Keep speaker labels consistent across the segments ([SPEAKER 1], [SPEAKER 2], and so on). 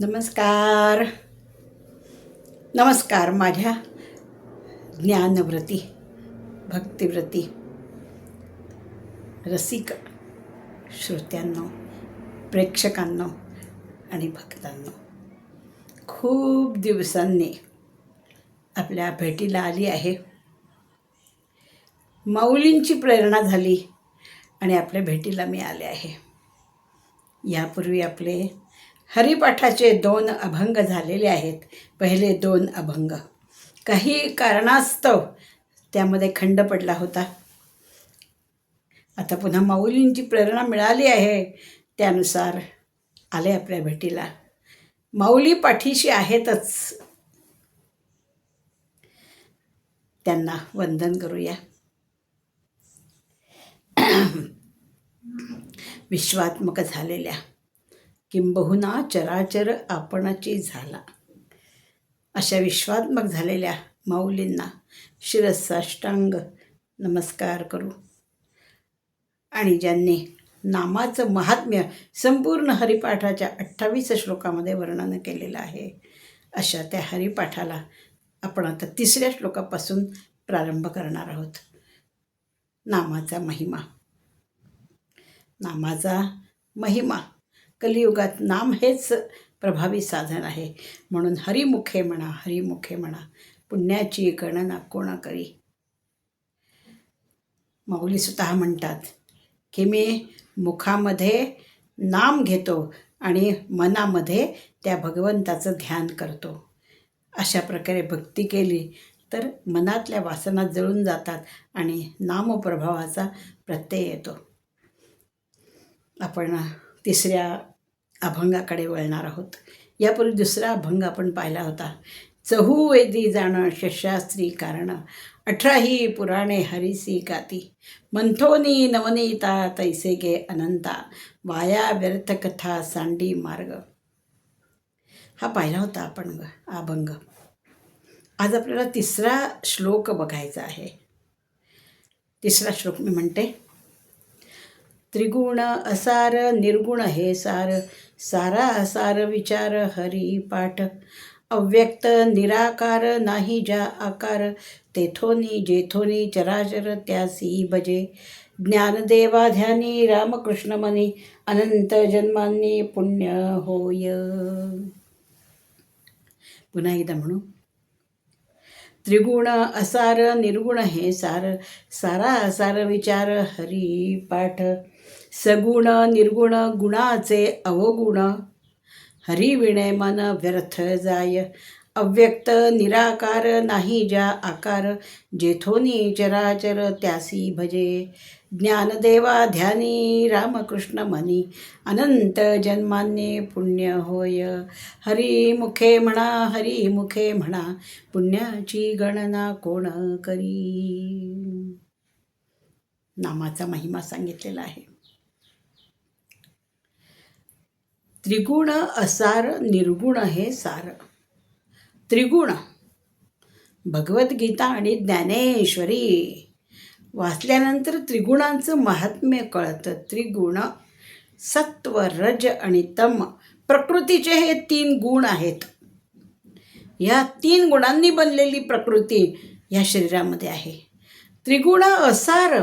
[SPEAKER 1] नमस्कार नमस्कार माझ्या ज्ञानव्रती भक्तिव्रती रसिक श्रोत्यांनो, प्रेक्षकांनो आणि भक्तांनो, खूप दिवसांनी आपल्या भेटीला आली आहे. माऊलींची प्रेरणा झाली आणि आपल्या भेटीला मी आले आहे. यापूर्वी आपले हरिपाठाचे 2 अभंग झालेले आहेत. पहिले 2 अभंग काही कारणास्तव त्यामध्ये खंड पडला होता. आता पुन्हा माऊलींची प्रेरणा मिळाली आहे, त्यानुसार आले आपल्या भेटीला. माऊली पाठीशी आहेतच, त्यांना वंदन करूया. विश्वात्मक झालेल्या किंबहुना चराचर आपणाची झाला, अशा विश्वात्मक झालेल्या माऊलींना शिरसाष्टांग नमस्कार करू. आणि ज्यांनी नामाचं महात्म्य संपूर्ण हरिपाठाच्या 28 श्लोकामध्ये वर्णन केलेलं आहे, अशा त्या हरिपाठाला आपण आता 3ऱ्या श्लोकापासून प्रारंभ करणार आहोत. नामाचा महिमा. नामाचा महिमा. कलियुगात नाम हेच प्रभावी साधन आहे. म्हणून हरिमुखे म्हणा, हरिमुखे म्हणा, पुण्याची गणना कोण करी. माऊली स्वतः म्हणतात की मी मुखामध्ये नाम घेतो आणि मनामध्ये त्या भगवंताचं ध्यान करतो. अशा प्रकारे भक्ती केली तर मनातल्या वासना जळून जातात आणि नामप्रभावाचा प्रत्यय येतो. आपण 3ऱ्या अभंगाकडे वळणार आहोत. यापूर्वी 2रा अभंग आपण पाहिला होता. चहुवेदी जाण शशास्त्री कारण 18 पुराणे हरिसी गाती मंथोनी नवनीता तैसे गे अनंता वाया व्यर्थ कथा सांडी मार्ग. हा पाहिला होता आपण अभंग. आज आपल्याला 3रा श्लोक बघायचा आहे. 3रा श्लोक मी म्हणते. त्रिगुण असार निर्गुण हे सार सारा असार विचार हरी पाठ अव्यक्त निराकार नाही ज्या आकार तेथोनी जेथोनी चराचर त्यासी भजे ज्ञानदेवा ध्यानी रामकृष्ण मनी अनंत जन्मांनी पुण्य होय. पुन्हा एकदा म्हणू. त्रिगुण असार निर्गुण हे सार सारा असार विचार हरी पाठ सगुण निर्गुण गुणाचे अवगुण हरिविणे मन व्यर्थ जाय अव्यक्त निराकार नाही ज्या आकार जेथोनी चराचर त्यासी भजे ज्ञानदेवा ध्यानी रामकृष्ण मनी अनंत जन्मांनी पुण्य होय. हरिमुखे म्हणा, हरिमुखे म्हणा, पुण्याची गणना कोण करी. नामाचा महिमा सांगितलेला आहे. त्रिगुण असार निर्गुण हे सार. त्रिगुण भगवद्गीता आणि ज्ञानेश्वरी वाचल्यानंतर त्रिगुणांचं महात्म्य कळतं. त्रिगुण सत्व रज आणि तम प्रकृतीचे हे 3 गुण आहेत. या 3 गुणांनी बनलेली प्रकृती या शरीरामध्ये आहे. त्रिगुण असार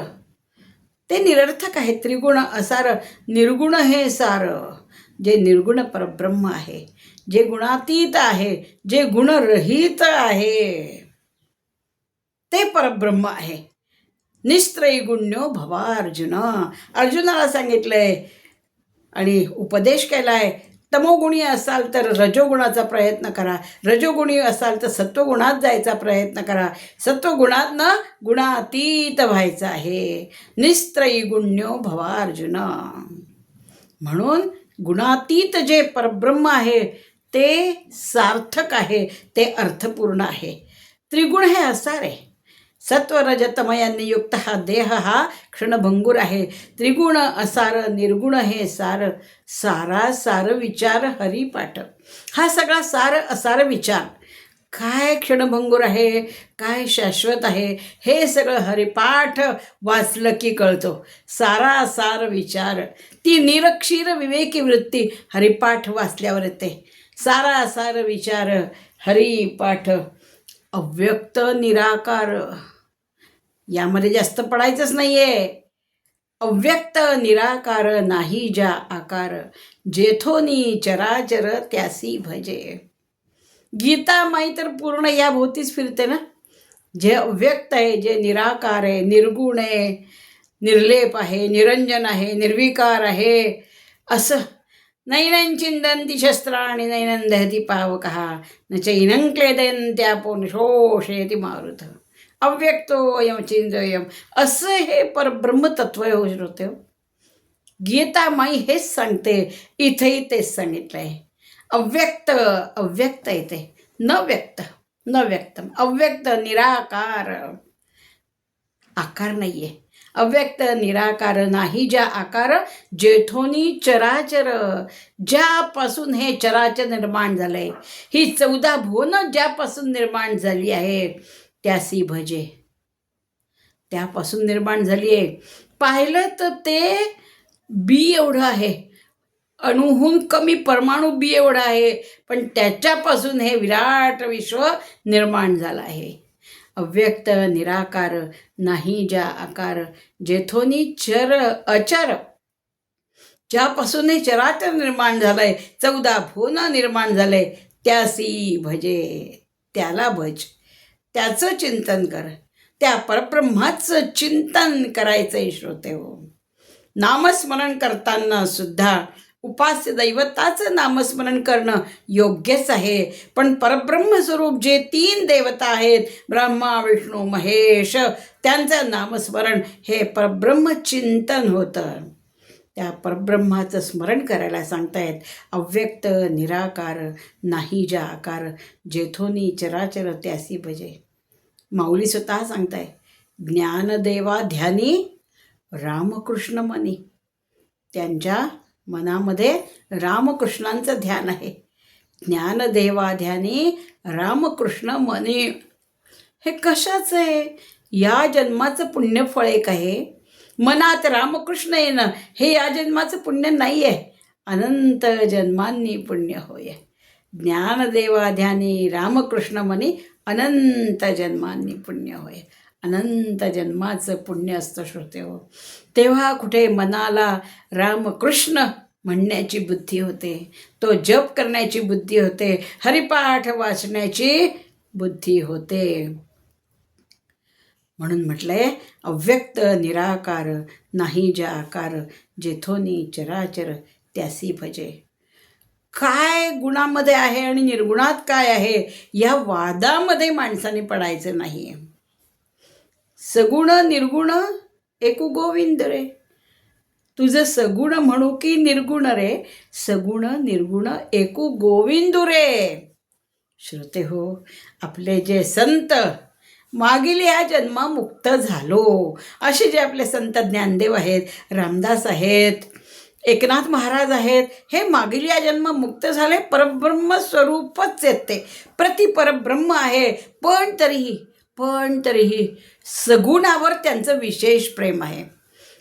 [SPEAKER 1] ते निरर्थक आहे. त्रिगुण असार निर्गुण हे सार. जे निर्गुण परब्रह्म आहे, जे गुणातीत आहे, जे गुणरहित आहे, ते परब्रह्म आहे. निस्त्रैगुण्यो भवा अर्जुन. अर्जुनाला सांगितलंय आणि उपदेश केलाय. तमोगुणी असाल तर रजोगुणाचा प्रयत्न करा, रजोगुणी असाल तर सत्वगुणात जायचा प्रयत्न करा, सत्वगुणातनं गुणातीत व्हायचं आहे. निस्त्रैगुण्यो भवा अर्जुन. म्हणून गुणातीत जे परब्रह्म आहे ते सार्थक आहे, ते अर्थपूर्ण आहे. त्रिगुण हे असार आहे. सत्वरजतम यांनी युक्त हा देह हा क्षणभंगूर आहे. त्रिगुण असार निर्गुण हे सार सारा सार विचार हरिपाठ. हा सगळा सार असार विचार काय क्षणभंगूर आहे, काय शाश्वत आहे, हे सगळं हरिपाठ वाचलं की कळतो. सारा सार विचार, ती निरक्षीर विवेकी वृत्ती हरिपाठ वाचल्यावर येते. सारासार विचार हरी पाठ अव्यक्त निराकार. यामध्ये जास्त पडायचंच नाहीये. अव्यक्त निराकार नाही ज्या आकार, जेथोनी चराचर त्यासी भजे. गीता माई तर पूर्ण या भोवतीच फिरते ना. जे अव्यक्त आहे, जे निराकार आहे, निर्गुण आहे, निर्लेप आहे, निरंजन आहे, निर्विकार आहे, असं नैनं चिंदन्ति शस्त्राणि नैनं दहति पावकः न चैनं क्लेदयन्त्यापो निशोषयति मारुत. अव्यक्तोऽयं चिंतोऽयं, असं हे परब्रह्मतत्व होते हो. गीता माई हेच सांगते, इथेही तेच सांगितलंय. अव्यक्त अव्यक्त येते, न व्यक्त न व्यक्तम. अव्यक्त निराकार, आकार नाहीये. अव्यक्त निराकार नाही ज्या आकार, जेथोनी चराचर, ज्यापासून हे चराचर निर्माण झालंय, ही 14 भुवनं ज्यापासून निर्माण झाली आहे, त्यासी भजे. त्यापासून निर्माण झाली आहे. पाहिलं तर ते बी एवढं आहे, अणुहून कमी परमाणू बी एवढं आहे, पण त्याच्यापासून हे विराट विश्व निर्माण झालं आहे. अव्यक्त निराकार नाही ज्या आकार, जेथोनी चर अचर, ज्यापासून हे चराचर निर्माण झालंय, 14 भुवन निर्माण झालंय, त्यासी भजे. त्याला भज, त्याचं चिंतन कर. त्या परब्रह्माचं चिंतन करायचंय श्रोते हो. नामस्मरण करताना सुद्धा उपास्य दैवताचं नामस्मरण करणं योग्यच आहे, पण परब्रह्म स्वरूप जे 3 देवता आहेत, ब्रह्मा विष्णू महेश, त्यांचं नामस्मरण हे परब्रह्म चिंतन होतं. त्या परब्रह्माचं स्मरण करायला सांगतायत. अव्यक्त निराकार नाही ज्या आकार, जेथोनी चराचर त्यासी भजे. माऊली स्वतः सांगताय, ज्ञानदेवा ध्यानी रामकृष्ण मनी. त्यांच्या मनामध्ये रामकृष्णांचं ध्यान आहे. ज्ञानदेवा ध्यानी रामकृष्ण मनी. हे कशाचं आहे? या जन्माचं पुण्यफळ एक आहे. मनात रामकृष्ण येणं हे या जन्माचं पुण्य नाही आहे, अनंत जन्मांनी पुण्य होय. ज्ञानदेवा ध्यानी रामकृष्ण मनी, अनंत जन्मांनी पुण्य होय. अनंत जन्माचं पुण्य असतं श्रोते हो. तेव्हा कुठे मनाला रामकृष्ण म्हणण्याची बुद्धी होते, तो जप करण्याची बुद्धी होते, हरिपाठ वाचण्याची बुद्धी होते. म्हणून म्हटलंय, अव्यक्त निराकार नाही ज्या आकार, जेथोनी चराचर त्यासी भजे. काय गुणामध्ये आहे आणि निर्गुणात काय आहे, या वादामध्ये माणसाने पडायचं नाही. सगुण निर्गुण एकू गोविंद रे. तुझं सगुण म्हणू की निर्गुण रे, सगुण निर्गुण एकू गोविंद रे. श्रोते हो, आपले जे संत मागील या जन्मा मुक्त झालो, असे जे आपले संत ज्ञानदेव आहेत, रामदास आहेत, एकनाथ महाराज आहेत, हे मागील या जन्म मुक्त झाले, परब्रह्म स्वरूपच येते, प्रति परब्रह्म आहे. पण तरीही सगुणावर त्यांचं विशेष प्रेम आहे.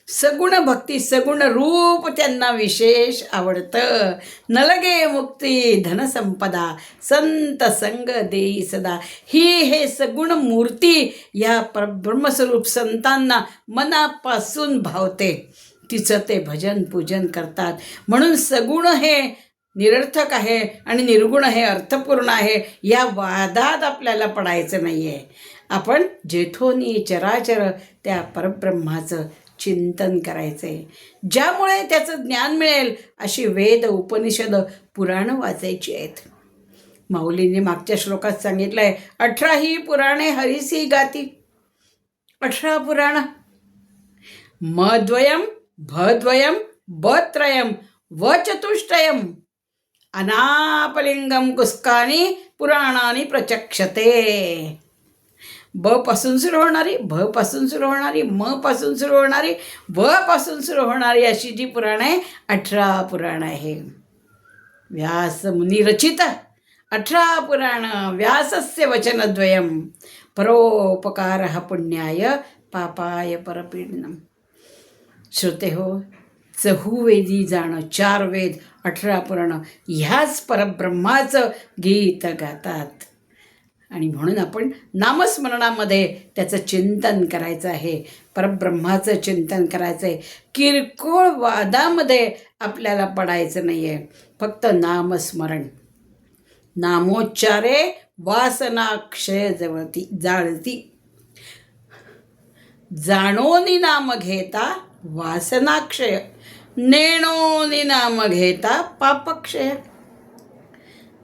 [SPEAKER 1] सगुण भक्ती, सगुण रूप त्यांना विशेष आवडतं. न लगे मुक्ती धनसंपदा, संत संग देई सदा. हे सगुण मूर्ती या परब्रह्मस्वरूप संतांना मनापासून भावते. तिचं ते भजन पूजन करतात. म्हणून सगुण हे निरर्थक आहे आणि निर्गुण हे अर्थपूर्ण आहे, या वादात आपल्याला पडायचं नाही आहे. आपण जेथोनी चराचर त्या परब्रह्माचं चिंतन करायचं आहे, ज्यामुळे त्याचं ज्ञान मिळेल. अशी वेद उपनिषद पुराणं वाचायची आहेत. माऊलींनी मागच्या श्लोकात सांगितलं आहे, 18 पुराणे हरिसी गाती. 18 पुराण, मद्वयम भद्वयम बत्रयम वचतुष्टयम अनापलिंगम कुस्कानी पुराणानी प्रचक्षते. ब पासून सुरू होणारी, भ पासून सुरू होणारी, म पासून सुरू होणारी, व पासून सुरू होणारी अशी जी पुराणं आहे, 18 पुराणं आहे. व्यास मुनी रचित 18 पुराण. व्यासस्य वचनद्वयम परोपकारः पुण्याय पापाय परपीडनम. श्रोते हो, चहुवेदी जाणं, 4 वेद 18 पुराण ह्याच परब्रह्माचं गीत गातात. आणि म्हणून आपण नामस्मरणामध्ये त्याचं चिंतन करायचं आहे, परब्रह्माचं चिंतन करायचं आहे. किरकोळ वादामध्ये आपल्याला पडायचं नाही आहे. फक्त नामस्मरण. नामोच्चारे वासनाक्षय जाळती. जाणोनी नाम घेता वासनाक्षय, नेणोनी नाम घेता पापक्षय.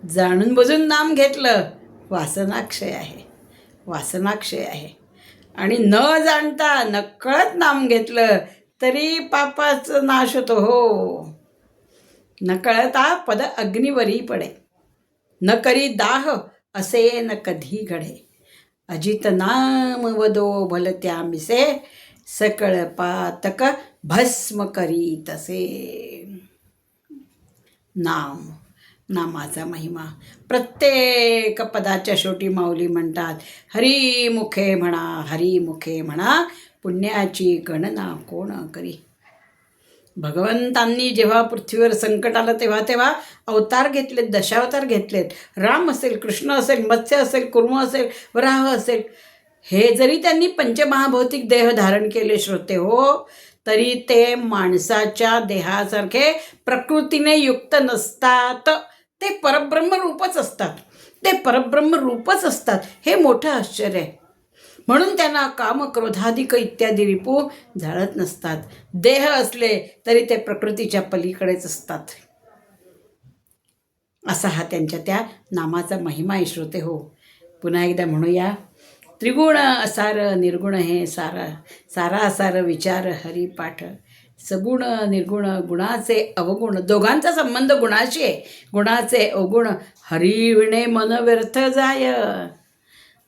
[SPEAKER 1] जाणून बुजून नाम घेतलं वासनाक्षय आहे, वासनाक्षय आहे. आणि न जाणता नकळत नाम घेतलं तरी पापाचं नाश होतो. हो, नकळता पद अग्निवरी पडे, न करी दाह असे न कधी घडे. अजित नाम वदो भलत्या मिसे, सकळ पातक भस्म करी तसे. नामाचा महिमा. प्रत्येक पदाच्या शेवटी माऊली म्हणतात, हरी मुखे म्हणा, हरी मुखे म्हणा, पुण्याची गणना कोण करी. भगवंतांनी जेव्हा पृथ्वीवर संकट आलं तेव्हा तेव्हा अवतार घेतलेत, दशावतार घेतलेत. राम असेल, कृष्ण असेल, मत्स्य असेल, कुर्म असेल, वराह असेल. हे जरी त्यांनी पंचमहाभौतिक देह धारण केले श्रोते हो, तरी ते माणसाच्या देहासारखे प्रकृतीने युक्त नसतात. ते परब्रह्म रूपच असतात. ते परब्रह्म रूपच असतात. हे मोठं आश्चर्य आहे. म्हणून त्यांना काम, क्रोधाधिक इत्यादी रिपू झाळत नसतात. देह असले तरी ते प्रकृतीच्या पलीकडेच असतात. असा हा त्यांच्या त्या नामाचा महिमा आहे श्रोते हो. पुन्हा एकदा म्हणूया, त्रिगुण असार निर्गुण हे सारा, सारा असार विचार हरिपाठ. सगुण निर्गुण गुणाचे अवगुण, दोघांचा संबंध गुणाशी आहे. गुणाचे अवगुण हरिविणे मन व्यर्थ जाय.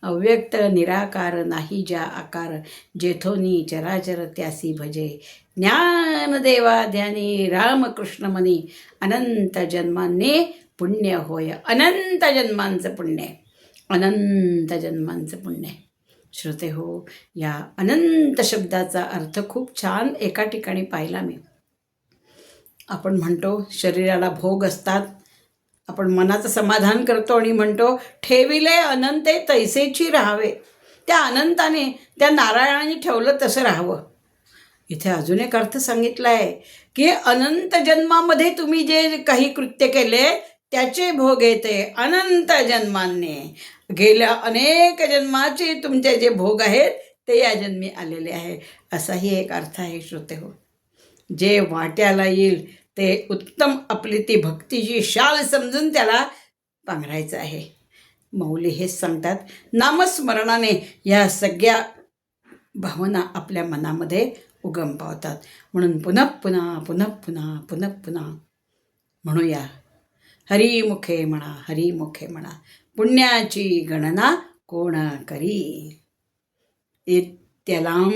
[SPEAKER 1] अव्यक्त निराकार नाही ज्या आकार, जेथोनी चराचर त्यासी भजे. ज्ञान देवा ध्यानी रामकृष्ण मनी, अनंत जन्मांनी पुण्य होय. अनंत जन्मांचं पुण्य, अनंत जन्मांचं पुण्य. श्रोते हो, या अनंत शब्दाचा अर्थ खूप छान एका ठिकाणी पाहिला मी. आपण म्हणतो शरीराला भोग असतात, आपण मनाचं समाधान करतो आणि म्हणतो ठेविले अनंते तैसेची राहावे. त्या अनंताने, त्या नारायणाने ठेवलं तसं राहावं. इथे अजून एक अर्थ सांगितला आहे की अनंत जन्मामध्ये तुम्ही जे काही कृत्य केले त्याचे भोग येते अनंत जन्मांनी. गेल्या अनेक जन्माचे तुमचे जे भोग आहेत ते या जन्मी आलेले आहे. असाही एक अर्थ आहे श्रोते हो. जे वाट्याला येईल ते उत्तम आपली ती भक्तीची शाल समजून त्याला पांघरायचं आहे. माऊली हेच सांगतात, नामस्मरणाने या सगळ्या भावना आपल्या मनामध्ये उगम पावतात. म्हणून पुनः पुन्हा पुनः पुन्हा पुनः पुन्हा म्हणूया, हरिमुखे म्हणा, हरिमुखे म्हणा, पुण्याची गणना कोण करी. इत्यलाम.